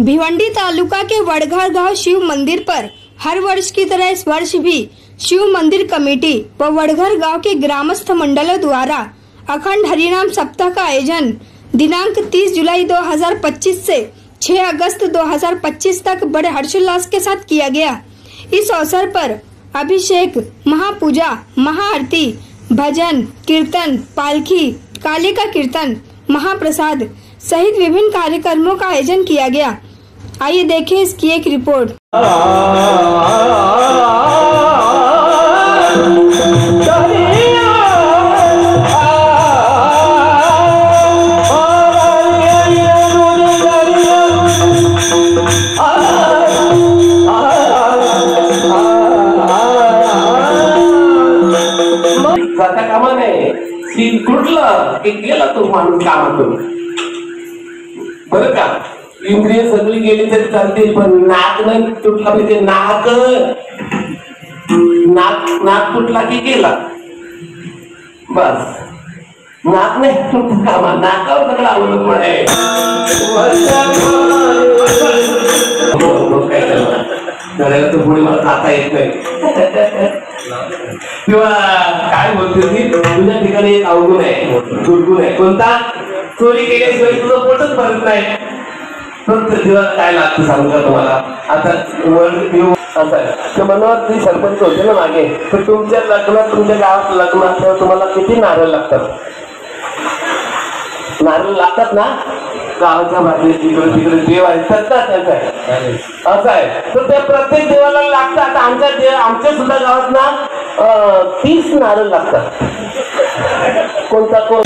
भिवंडी तालुका के वड़घर गांव शिव मंदिर पर हर वर्ष की तरह इस वर्ष भी शिव मंदिर कमेटी व वड़घर गांव के ग्रामस्थ मंडलों द्वारा अखंड हरिनाम सप्ताह का आयोजन दिनांक 30 जुलाई 2025 से 6 अगस्त 2025 तक बड़े हर्षोल्लास के साथ किया गया। इस अवसर पर अभिषेक, महापूजा, महाआरती, भजन, कीर्तन, पालकी, काले का कीर्तन, महाप्रसाद सहित विभिन्न कार्यक्रमों का आयोजन किया गया। आइए देखें इसकी एक रिपोर्ट। कुठलं की गेला तो माणूस कामातून बरं का, इंद्रिय सगळी गेली तरी चालते, पण नाक नाही तुटला पाहिजे। नाक तुटला की गेला बस, नाक नाही तुटत कामा, नाकावर सगळं अवलंबून आहे। घराला तर पुढे मला खाता येत नाही किंवा काय बोलते ती, तुझ्या ठिकाणी एक अवगुण आहे, दुर्गुण आहे। कोणता? चोरी केल्याशिवाय तुझं पोटच भरत नाही। फक्त जीवात काय लागतं सांगू का तुम्हाला? आता मनावर ती सरपंच होते ना मागे, तर तुमच्या लग्नात, तुमच्या गावात लग्न असल्यावर तुम्हाला किती नारळ लागतात? नारळ लागतात ना? गावाच्या बाजूला तिकडे तिकडे देव असतात ना, त्याचा असं आहे, तर त्या प्रत्येक देवाला लागतात। आमच्या सुद्धा गावात ना 30 नारळ लागतात। कोणता कोण?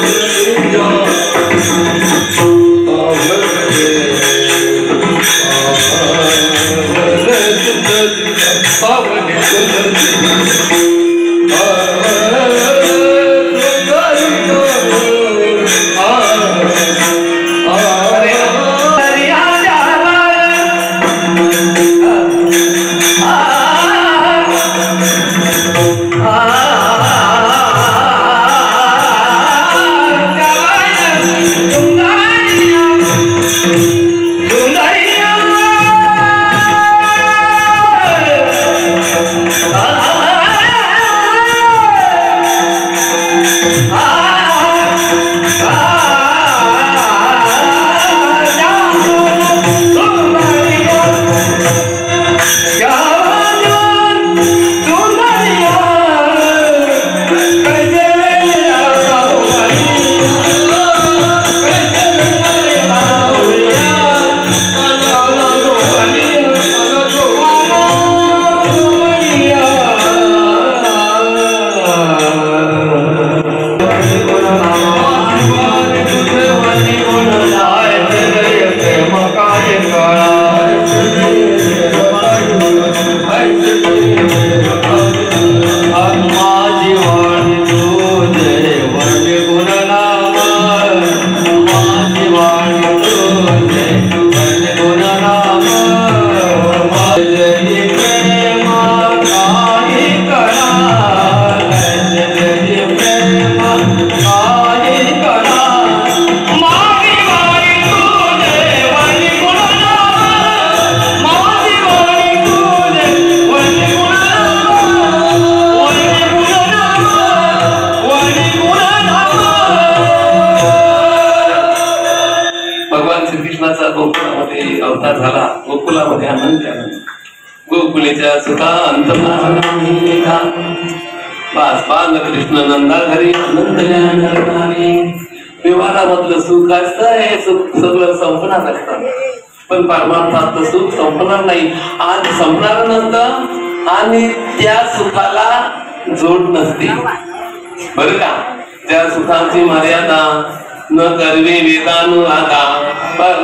अवतार झाला गोकुलामध्ये, आनंद गोकुलेच्या सुखा अंत बस बालकृष्ण नंदा घरी अनंत व्यवहारामधलं सुख असतं, हे सुख सगळं संपणार असतं, पण परमार्थात सुख संपणार नाही, आज संपणार नसतं आणि त्या सुखाला जोड नसते बरं का। त्या सुखांची मर्यादा न करवे वेदानुवादा,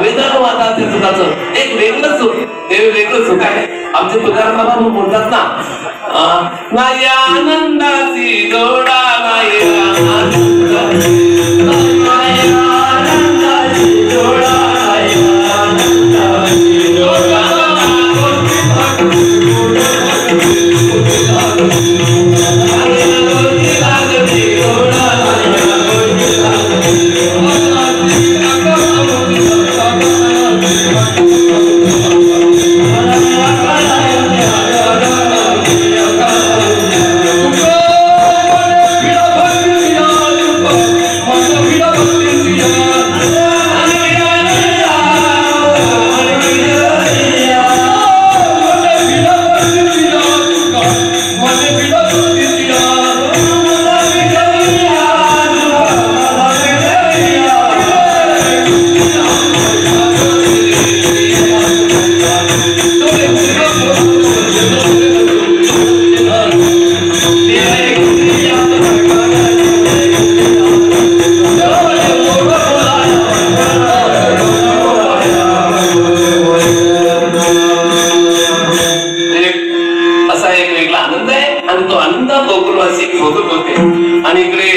वेदानुवादा ते सुखाचं एक वेगळं सुख, हे वेगळं सुख आहे। आमचे तुकाराम बाबा बोलतात ना, नाही आनंदाची जोडा नाही, आनंदाची जोडा नाही, आनंदाची जोडा वर्षी शोधत होते आणि इकडे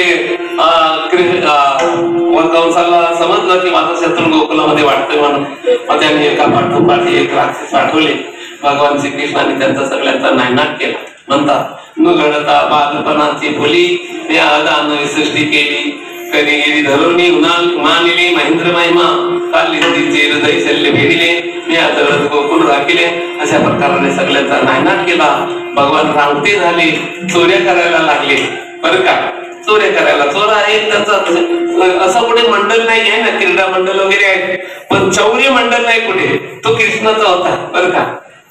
कंसाला समजलं की माझा शत्रू गोकुलामध्ये वाटतोय म्हणून मग त्यांनी एका पाठोपाठ एक राक्षस पाठवले. भगवान श्रीकृष्णाने त्यांचा सगळ्यांचा नायनाट केला. म्हणतात न घडता बालपणाची बोली मी आदान सृष्टी केली कधी गेली धरुणी मानिली महेंद्र महिमा कालिंदीचे हृदय शल्य भेडिले मी आता गोकुळ राखिले. अशा प्रकाराने सगळ्यांचा नायनाट केला. भगवान रांगते झाले, चोऱ्या करायला लागले. बरं का, चोऱ्या करायला चोर आहे त्यांचा असं कुठे मंडळ नाही आहे ना, क्रीडा मंडळ वगैरे आहे, पण चौरी मंडळ नाही कुठे, तो कृष्णाचा होता. बरं का,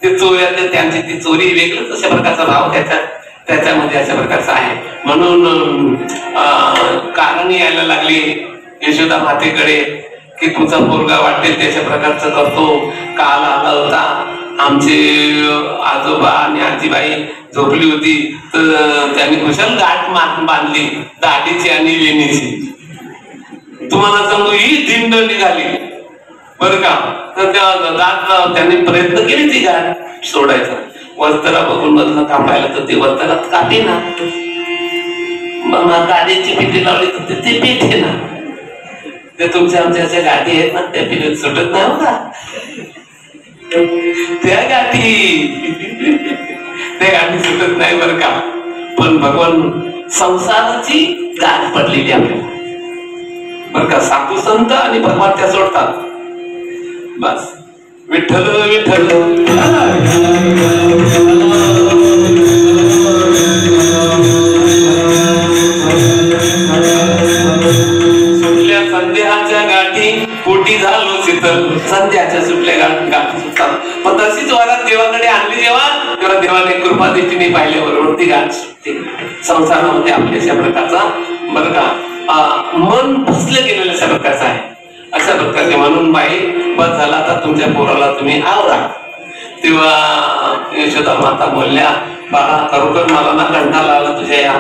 ते चोऱ्या त्यांची ती चोरी वेगळंच अशा प्रकारचा भाव त्याच्यामध्ये अशा प्रकारचा आहे. म्हणून कारण यायला लागली यशोदा मातेकडे की तुमचा पोरगा वाटेल त्याच्या प्रकारचं करतो. काल आला होता, आमचे आजोबा आणि आजीबाई झोपली होती तर त्यांनी कुशल गाठ बांधली दाढीची आणि वेणीची. तुम्हाला सांगू ही दिंड निघाली. बरं का, तर त्या गाठ त्यांनी प्रयत्न केले ती गाठ सोडायचा. वस्त्रा बघून मधलं कापायला तर ते वस्त्रात कापे ना, मग गाडीची पिठी लावली तर ते पेठे ना. ते तुमच्या आमच्या ज्या गाठी आहेत ना त्या पिठीत सुटत नाही हो का, त्या गाठी सुटत नाही. बरं का, पण भगवान संसाराची गाठ पडलेली आपल्याला. बरं का, साधू संत आणि भगवान त्या सोडतात. बस विठ्ठल विठ्ठल सुटल्या संध्याच्या गाठी पोटी झालो शीतल. संध्याच्या सुटल्या गाठी सुटतात. पण तशीच वरात देवाकडे आणली जेव्हा देवाने कृपा दृष्टीने पाहिल्याबरोबर ती गाठ सुटते. संसारामध्ये आपल्या अशा प्रकारचा बरं का मन फसलं गेलेलं अशा प्रकारचं आहे. अशा प्रकारचे म्हणून बाई बस झाला आता तुमच्या पोराला तुम्ही आवरा. तेव्हा यशोदा माता बोलल्या बाळा खरोखर मला ना कंटाळा लागला तुझ्या या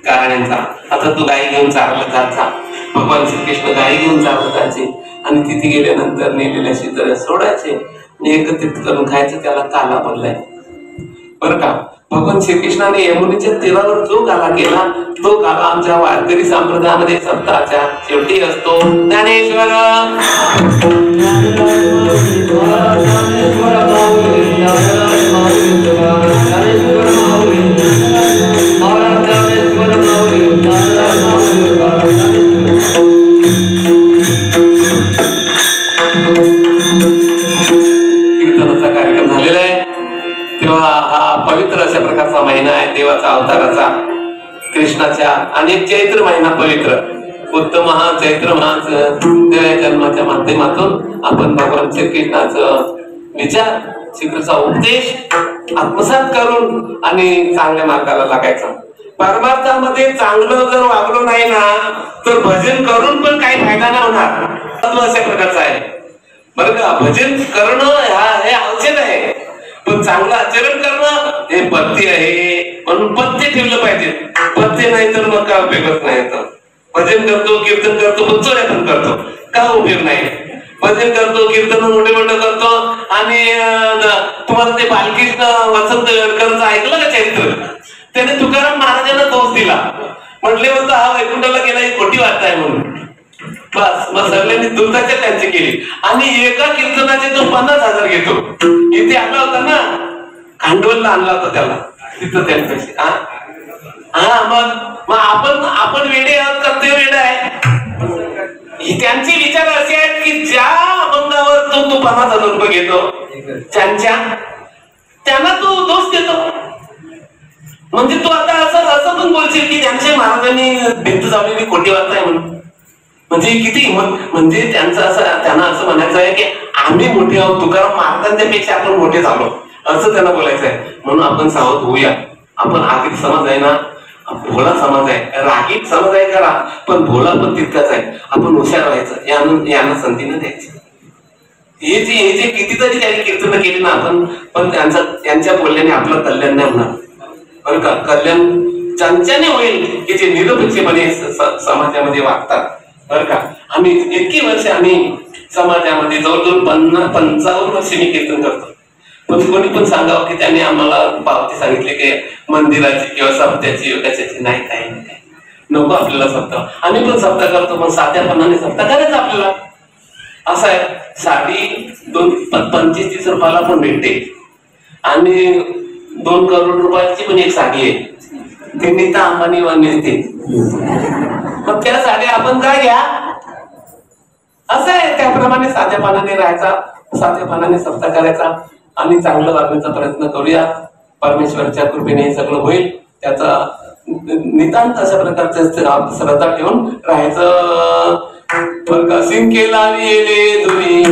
कारणांचा. आता तू गाई घेऊन चालला जायचा. भगवान श्रीकृष्ण गाई घेऊन चालत जायचे आणि तिथे गेल्यानंतर नेलेल्या शितळ्या सोडायचे आणि एकत्रित करून खायचं. त्याला काला बोललाय. बरं का, भगवान श्रीकृष्णाने यमुनेच्या तीरावर जो काला केला तो काला आमच्या वारकरी संप्रदायामध्ये सप्ताहाच्या शेवटी असतो. ज्ञानेश्वर कीर्तनाचा कार्यक्रम झालेला आहे. तेव्हा हा पवित्र अशा प्रकारचा महिना आहे देवाचा अवताराचा कृष्णाच्या. आणि चैत्र महिना पवित्र उत्तम हा चैत्र माहाच जन्माच्या माध्यमातून आपण भगवान श्रीकृष्णाचं विचार श्रीकृष्णाचा उपदेश आत्मसात करून आणि चांगल्या मार्गाला लागायचा. परमार्थामध्ये चांगलं जर वागलो नाही ना तर भजन करून पण काही फायदा नाही होणार. अशा प्रकारचा आहे. बरं का, भजन करणं हे औषध आहे, पण चांगलं आचरण करणं हे पथ्य आहे. म्हणून पथ्य ठेवलं पाहिजे. पथ्य नाही तर मग काय उपयोगच नाही. भजन करतो कीर्तन करतो पण चोऱ्या पण करतो का उपयोग नाही. भजन करतो कीर्तन मोठे मोठं करतो आणि तुम्हाला ते बालकृष्ण वसंत गडकरचं ऐकलं का चरित्र. त्याने तुकाराम महाराजांना दोष दिला. म्हटले होतं हा वैकुंठाला गेला ही खोटी वार्ता आहे म्हणून. बस मग सगळ्यांनी दुर्दाच्या त्यांची केली आणि एका कीर्तनाचे तो 50,000 घेतो. इथे आला होता ना, खांडवलला आणला होता त्याला, तिथं त्यांच्याशी. हा मग आपण वेडे आहोत का ते वेडे आहे. त्यांचे विचार असे आहेत की ज्या अभंगावर तो 50,000 रुपये घेतो त्यांना तो दोष देतो. म्हणजे तू आता असं पण बोलशील की त्यांच्या महाराजांनी भिंत चावलेली खोटी वार्ता आहे म्हणून. म्हणजे किती म्हणजे त्यांचं असं त्यांना असं म्हणायचं आहे की आम्ही मोठे आहोत, तुकाराम महाराजांच्यापेक्षा आपण मोठे झालो असं त्यांना बोलायचं आहे. म्हणून आपण सावध होऊया. आपण आगीत समाज आहे ना, भोळा समाज आहे. रागीत समाज आहे करा पण भोळा पण तितकाच आहे. आपण हुशार व्हायचं, यांना संधी न द्यायची. हे जे कितीतरी त्यांनी कीर्तन केली ना आपण, पण त्यांच्या बोलण्याने आपलं कल्याण नाही होणार. बरं का, कल्याण ज्यांच्याने होईल की जे निरपेक्षपणे समाजामध्ये वागतात. बरं का, आम्ही इतकी वर्ष आम्ही समाजामध्ये जवळजवळ 55 वर्ष मी कीर्तन करतो. पण कोणी पण सांगावं की त्याने आम्हाला पावती सांगितली की मंदिराची किंवा सप्त्याची कशाची, नाही काही नाही, नको आपल्याला सप्ताह. आम्ही पण सप्ताह करतो, पण साध्यापणाने सप्ताह करायचा आपल्याला. असं आहे, साडी 25-30 रुपयाला पण भेटते आणि 2 करोड रुपयाची पण एक साडी आहे, ती नीता अंबानी मिळते. मग त्या साडी आपण काय घ्या, असं आहे. त्याप्रमाणे साध्यापणाने राहायचा, साध्यापणाने सप्ताह करायचा आणि चांगलं वागण्याचा प्रयत्न करूया. परमेश्वरच्या कृपेने हे सगळं होईल. त्याचा नितांत अशा प्रकारचं श्रद्धा ठेवून राहायचं. प्रकाशिन केला येले तुम्ही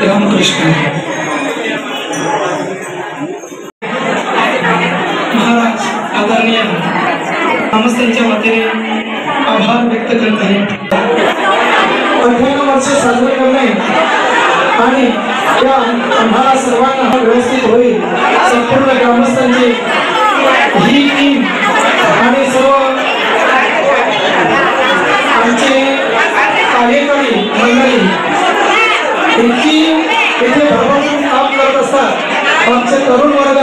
रामकृष्ण महाराज आदरणीय ग्रामस्थांच्या वतीने आभार व्यक्त करत आहे. 18 वर्ष साजरे करणे आणि या आम्हाला सर्वांना व्यवस्थित होईल संपूर्ण ग्रामस्थांची ही टीम आणि सर्व आमचे कार्यकारी मंडळी इतकी इथे भरभरून काम करत असतात. आमचे तरुण वर्ग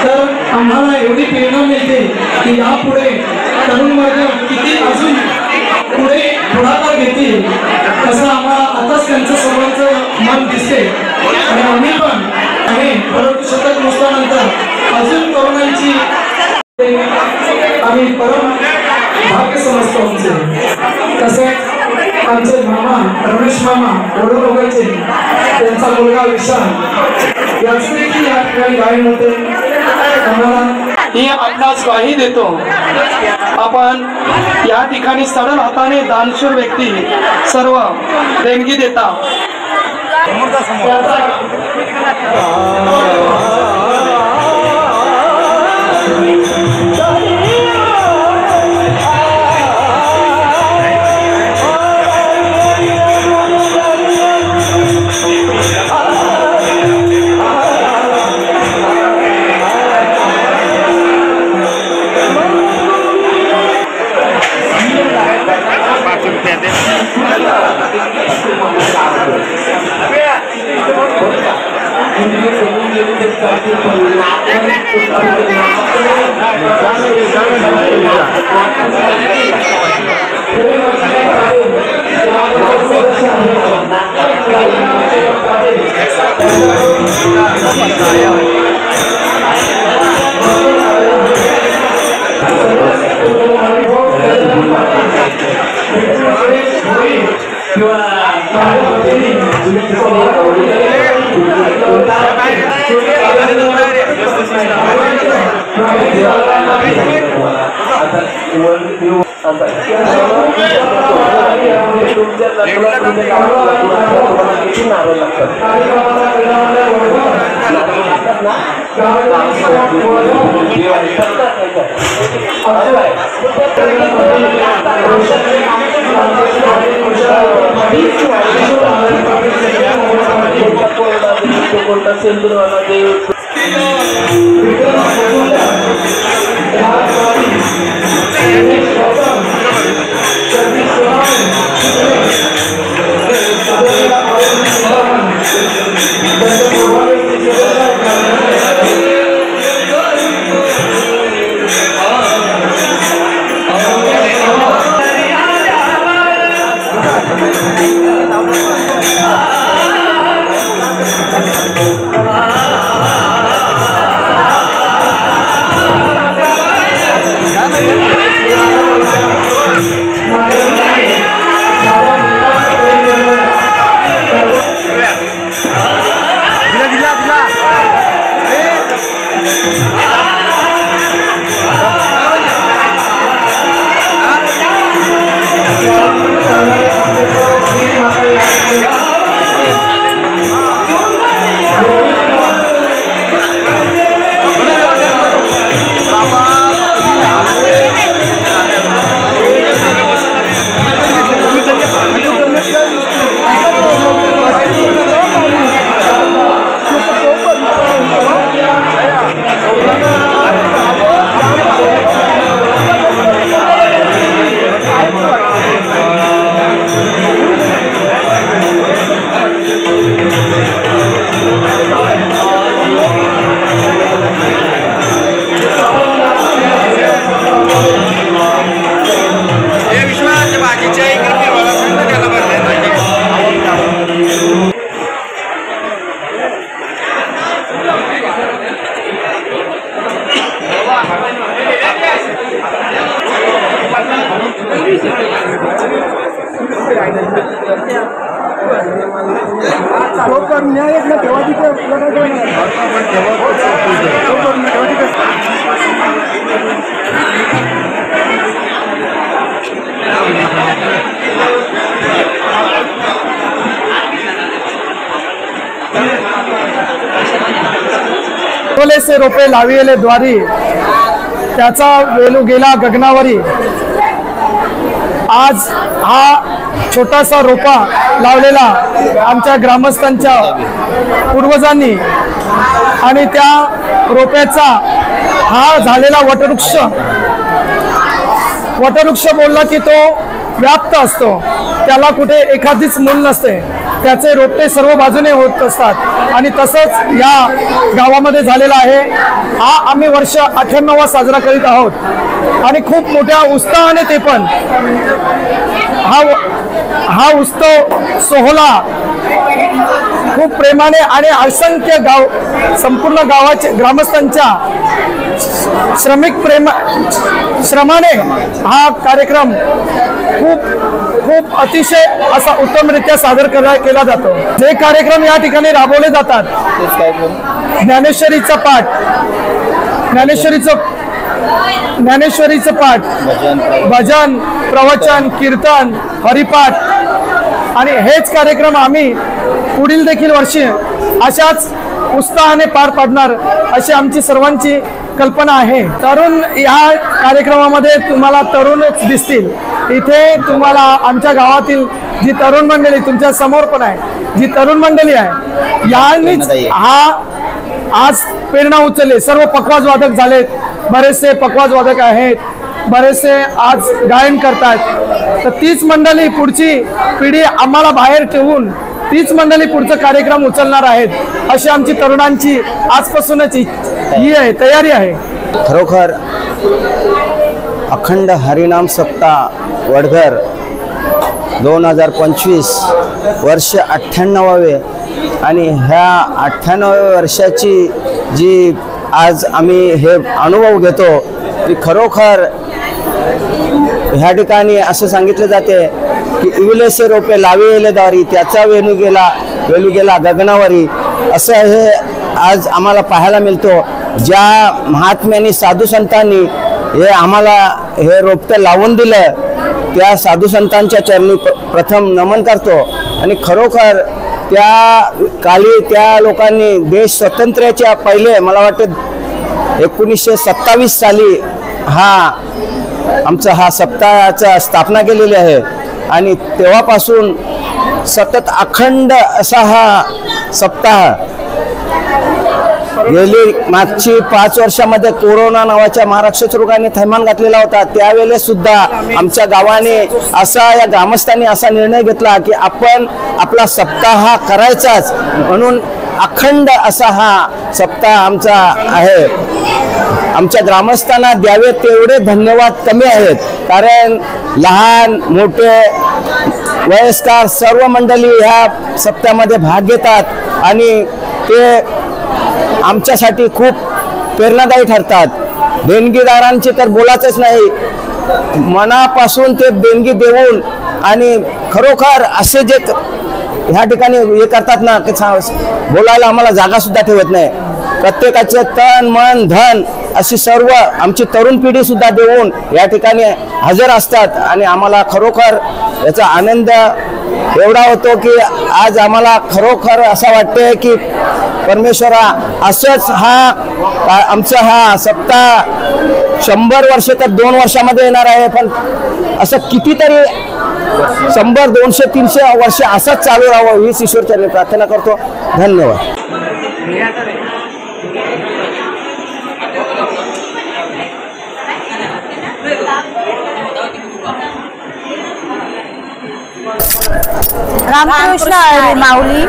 तर आम्हाला एवढी प्रेरणा मिळते की यापुढे तरुण वर्ग किती अजून पुढे पुढाकार घेतील असं आम्हाला आताच त्यांचं सर्वांचं मन दिसते. आणि आम्ही पण आणि परंतु शतक नुसतानंतर अजून तरुणांची आम्ही परम भाग्य समजतो आमचे. तसेच आमचे मामा रमेश मामा वडोरोगाचे त्यांचा मुलगा विशाल याचे देखील या ठिकाणी गायन होते. आम्हाला ही आपणास ग्वाही देतो. आपण या ठिकाणी सरळ हाताने दानशूर व्यक्ती सर्व देणगी देता. से रोपे लाविले द्वारी त्याचा वेलू गेला गगनावरी। आज हा छोटासा रोपा लावलेला आमच्या ग्रामस्थांच्या पूर्वजांनी आणि त्या रोप्याचा हा झालेला वटवृक्ष बोलला की तो व्याप्त असतो, त्याला कुठे एखादीच मूल नसते, त्याचे रोपटे सर्व बाजूने होत असतात आणि तसंच या गावामध्ये झालेला आहे। हा आम्ही वर्ष 98 साजरा करीत आहोत आणि खूप मोठ्या उत्साहाने ते पण हा उत्सव सोहळा खूप प्रेमाने आणि असंख्य संपूर्ण गावाचे ग्रामस्थांच्या श्रमाने हा कार्यक्रम खूप अतिशय असा उत्तमरित्या सादर केला जातो। जे कार्यक्रम या ठिकाणी राबवले जातात, ज्ञानेश्वरीचा पाठ, भजन, प्रवचन, कीर्तन, हरिपाठ आणि हेच कार्यक्रम आम्ही पुढील देखील वर्षी अशाच उत्साहाने पार पाडणार अशी आमची सर्वांची कल्पना आहे। तरुण या कार्यक्रमामध्ये तुम्हाला तरुणच दिसतील। इथे तुम्हाला आमच्या गावातील जी तरुण मंडळी तुमच्या समोर पण आहे, जी तरुण मंडळी आहे, यांनीच आज प्रेरणा उचलली। सर्व पखवाज वादक झालेत, बरेचसे पखवाज वादक आहेत, बरेचसे आज गायन करतात। तर तीच मंडळी पुढची पिढी आम्हाला बाहेर ठेवून तीच मंडळी पुढचा कार्यक्रम उचलणार आहेत अशी आमची तरुणांची आजपासूनच ही आहे, तयारी आहे। खरोखर अखंड हरिनाम सप्ताह वडघर 2025 वर्ष 98वे आणि ह्या 98व्या वर्षाची जी आज आम्ही हे अनुभव घेतो ती खरोखर ह्या ठिकाणी असं सांगितलं जाते की इविलेसे रोपे लाविले द्वारी त्याचा वेलू गेला गगनावरी। असं हे आज आम्हाला पाहायला मिळतो। ज्या महात्म्यांनी साधू संतांनी हे आम्हाला हे रोपटं लावून दिलं त्या साधू संतांच्या चरणी प्रथम नमन करतो आणि खरोखर त्या काली त्या लोकांनी देश स्वातंत्र्याच्या पहिले मला वाटतं 1927 साली हा सप्ताहाचा स्थापना केलेली आहे आणि तेव्हापासून सतत अखंड असा हा सप्ताह गेली मागची 5 वर्षामध्ये कोरोना नावाच्या महाराष्ट्र रोगाने थैमान घातलेला होता। त्यावेळेस सुद्धा आमच्या गावाने या ग्रामस्थांनी असा निर्णय घेतला की आपण आपला सप्ताह करायचाच, म्हणून अखंड असा हा सप्ताह आमचा आहे। आमच्या ग्रामस्थांना द्यावे तेवढे धन्यवाद कमी आहेत, कारण लहान मोठे वयस्कर सर्व मंडळी ह्या सप्ताहामध्ये भाग घेतात आणि ते आमच्यासाठी खूप प्रेरणादायी ठरतात। देणगीदारांची तर बोलायचंच नाही, मनापासून ते देणगी देऊन आणि खरोखर असे जे ह्या ठिकाणी हे करतात ना ते बोलायला आम्हाला जागा सुद्धा ठेवत नाही। प्रत्येकाचे तन मन धन अशी सर्व आमची तरुण पिढी सुद्धा देऊन या ठिकाणी हजर असतात आणि आम्हाला खरोखर याचा आनंद एवढा होतो की आज आम्हाला खरोखर असं वाटते की परमेश्वरा असंच आमचा हा सप्ताह 100 वर्ष तर 2 वर्षामध्ये येणार आहे, पण असं कितीतरी 100, 200, 300 वर्ष असंच चालू राहावं हीच ईश्वरचरणी प्रार्थना करतो। धन्यवाद। रामकृष्ण हरी माऊली।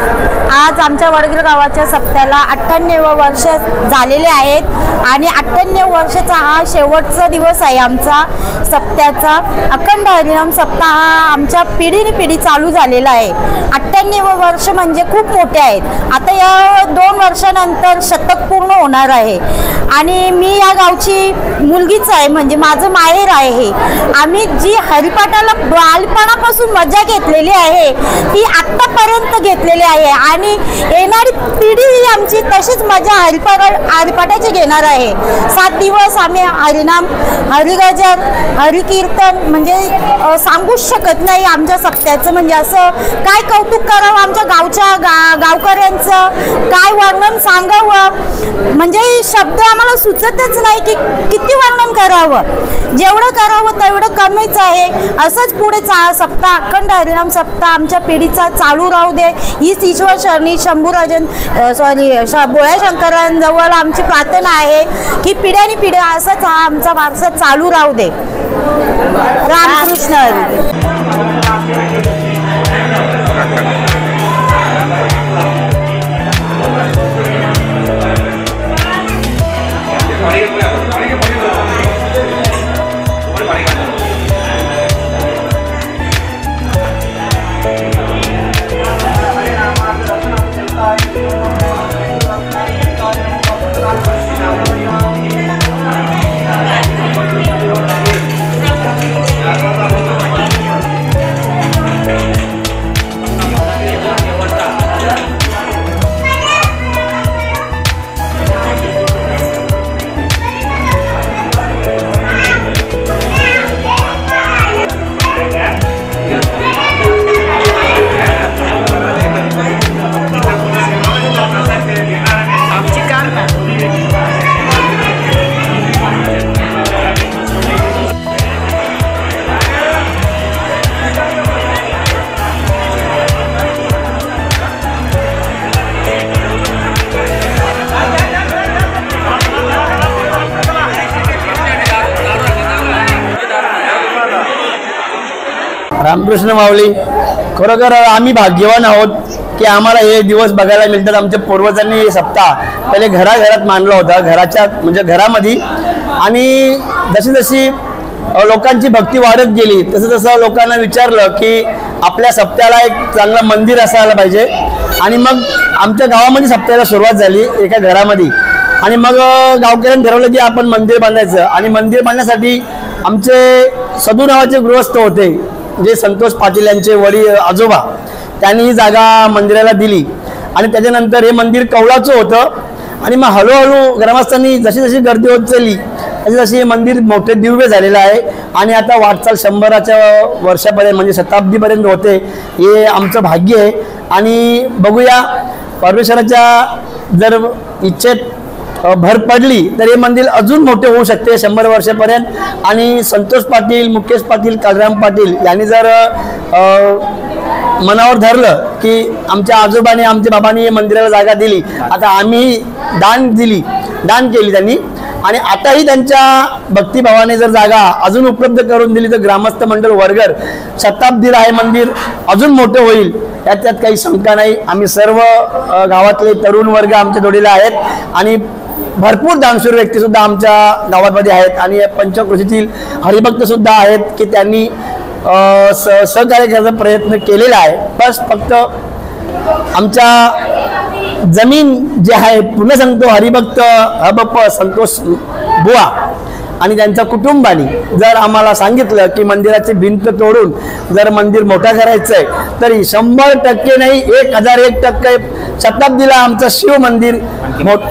आज आमच्या वडघर गावाच्या सप्त्याला 98 वर्ष झालेले आहेत आणि 98 वर्षाचा हा शेवटचा दिवस आहे आमचा सप्त्याचा। अखंड हरिनाम सप्ताह हा आमच्या पिढी चालू झालेला आहे। 98 वर्ष म्हणजे खूप मोठे आहेत। आता या 2 वर्षानंतर शतक पूर्ण होणार आहे आणि मी या गावची मुलगीच आहे, म्हणजे माझं माहेर आहे हे। आम्ही जी हरिपाठाला बालपणापासून मजा घेतलेली आहे ही आत्तापर्यंत घेतलेली आहे आणि येणारी पिढी ही आमची तशीच मजा हरिपाठाची घेणार आहे। 7 दिवस आम्ही हरिनाम, हरिगजन, हरिकीर्तन म्हणजे सांगूच शकत नाही आमच्या सप्त्याचं। म्हणजे असं काय कौतुक करावं आमच्या गावच्या गावकऱ्यांचं, काय वर्णन सांगावं, म्हणजे शब्द आम्हाला सुचतच नाही की किती वर्णन करावं। जेवढं करावं तेवढं कमीच आहे। असंच पुढे सप्ताह, अखंड हरिनाम सप्ताह आमच्या पिढीचा चालू राहू दे हीच ईश्वर शरणी शंभूराजन भोळ्या शंकरांजवळ आमची प्रार्थना आहे की पिढ्यानी पिढ्या असंच हा आमचा वारसा चालू राहू दे। रामकृष्ण हरी। रामकृष्ण माऊली, खरोखर आम्ही भाग्यवान आहोत की आम्हाला हे दिवस बघायला मिळतात। आमच्या पूर्वजांनी हे सप्ताह पहिले घराघरात मानला होता, घराच्या म्हणजे घरामध्ये, आणि जशी जशी लोकांची भक्ती वाढत गेली तसं तसं लोकांना विचारलं की आपल्या सप्त्याला एक चांगलं मंदिर असायला पाहिजे। आणि मग आमच्या गावामध्ये सप्त्याला सुरुवात झाली एका घरामध्ये, आणि मग गावकऱ्यांनी ठरवलं की आपण मंदिर बांधायचं। आणि मंदिर बांधण्यासाठी आमचे सदू नावाचे गृहस्थ होते, जे संतोष पाटील यांचे वडील आजोबा, त्यांनी ही जागा मंदिराला दिली। आणि त्याच्यानंतर हे मंदिर कौलाचं होतं, आणि मग हळूहळू ग्रामस्थांनी जशी जशी गर्दी होत चालली तशी जशी हे मंदिर मोठे दिव्य झालेलं आहे। आणि आता वाटचाल 100च्या वर्षापर्यंत म्हणजे शताब्दीपर्यंत होते, हे आमचं भाग्य आहे। आणि बघूया, परमेश्वराच्या जर इच्छेत भर पडली तर हे मंदिर अजून मोठे होऊ शकते 100 वर्षापर्यंत। आणि संतोष पाटील, मुकेश पाटील, कालराम पाटील यांनी जर मनावर धरलं की आमच्या आजोबाने, आमच्या बाबांनी हे मंदिराला जागा दिली, आता आम्ही दान केली त्यांनी, आणि आताही त्यांच्या भक्तिभावाने जर जागा अजून उपलब्ध करून दिली तर ग्रामस्थ मंडळ वरघर शताब्दीला हे मंदिर अजून मोठं होईल, त्यात काही शंका नाही। आम्ही सर्व गावातले तरुण वर्ग आमच्या जोडीला आहेत, आणि भरपूर दानशूर व्यक्ती सुद्धा आमच्या गावामध्ये आहेत, आणि पंचक्रोशीतील हरिभक्त सुद्धा आहेत की त्यांनी सहकार्य करायचा प्रयत्न केलेला आहे। बस फक्त आमच्या जमीन जे आहे, पुन्हा सांगतो, हरिभक्त हबप संतोष बुवा आणि त्यांच्या कुटुंबाने जर आम्हाला सांगितलं की मंदिराची भिंत तोडून जर मंदिर मोठा करायचं आहे तरी 100% नाही, 1001% शताब्दीला आमचं शिव मंदिर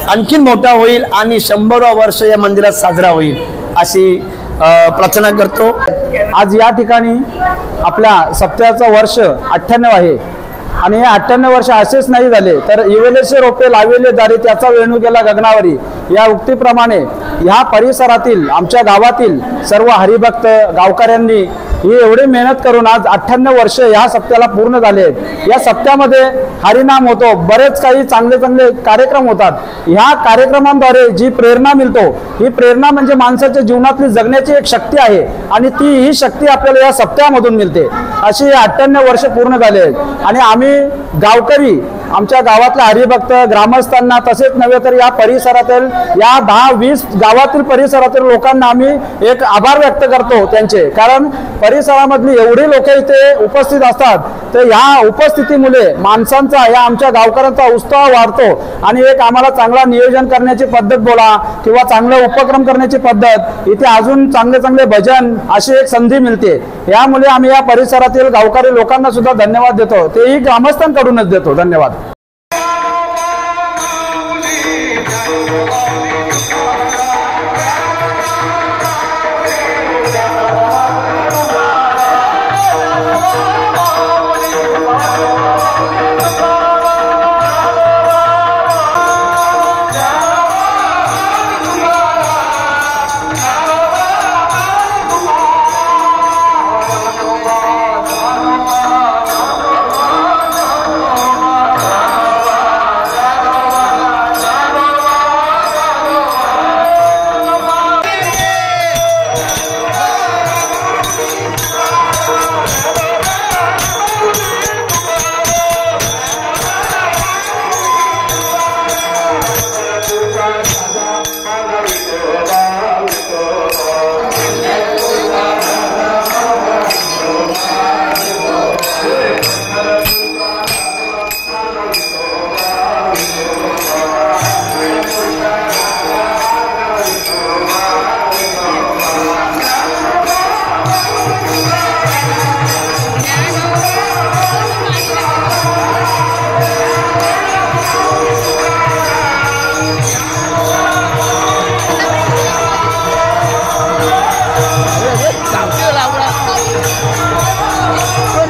आणखीन मोठा होईल आणि 100 वर्ष या मंदिरात साजरा होईल अशी प्रार्थना करतो। आज या ठिकाणी आपल्या सप्त्याचं वर्ष 98 आहे, आणि हे 98 वर्ष असेच नाही झाले तर इवेलेचे रोपे लावले दारी त्याचा वेणू गेला गगनावरी या उक्तीप्रमाणे ह्या परिसरातील आमच्या गावातील सर्व हरिभक्त गावकऱ्यांनी ही एवढी मेहनत करून आज 98 वर्ष ह्या सप्त्याला पूर्ण झाले आहेत। या सप्त्यामध्ये हरिनाम होतो, बरेच काही चांगले चांगले कार्यक्रम होतात। ह्या कार्यक्रमांद्वारे जी प्रेरणा मिळतो, ही प्रेरणा म्हणजे माणसाच्या जीवनातली जगण्याची एक शक्ती आहे, आणि ही शक्ती आपल्याला या सप्त्यामधून मिळते। अशी 98 वर्ष पूर्ण झाले आहेत, आणि आम्ही गावकरी आमच्या गावातल्या हरिभक्त ग्रामस्थांना तसेच नव्हे तर या परिसरातील या 10-20 गावातील परिसरातील लोकांना आम्ही एक आभार व्यक्त करतो त्यांचे, कारण परिसरामधली एवढी लोक इथे उपस्थित असतात तर ह्या उपस्थितीमुळे माणसांचा या आमच्या गावकऱ्यांचा उत्साह वाढतो आणि एक आम्हाला चांगला नियोजन करण्याची पद्धत बोला किंवा चांगले उपक्रम करण्याची पद्धत, इथे अजून चांगले चांगले भजन अशी एक संधी मिळते। यामुळे आम्ही या परिसरातील गावकरी लोकांना सुद्धा धन्यवाद देतो, तेही ग्रामस्थांकडूनच देतो। धन्यवाद।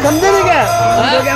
समझे नहीं क्या?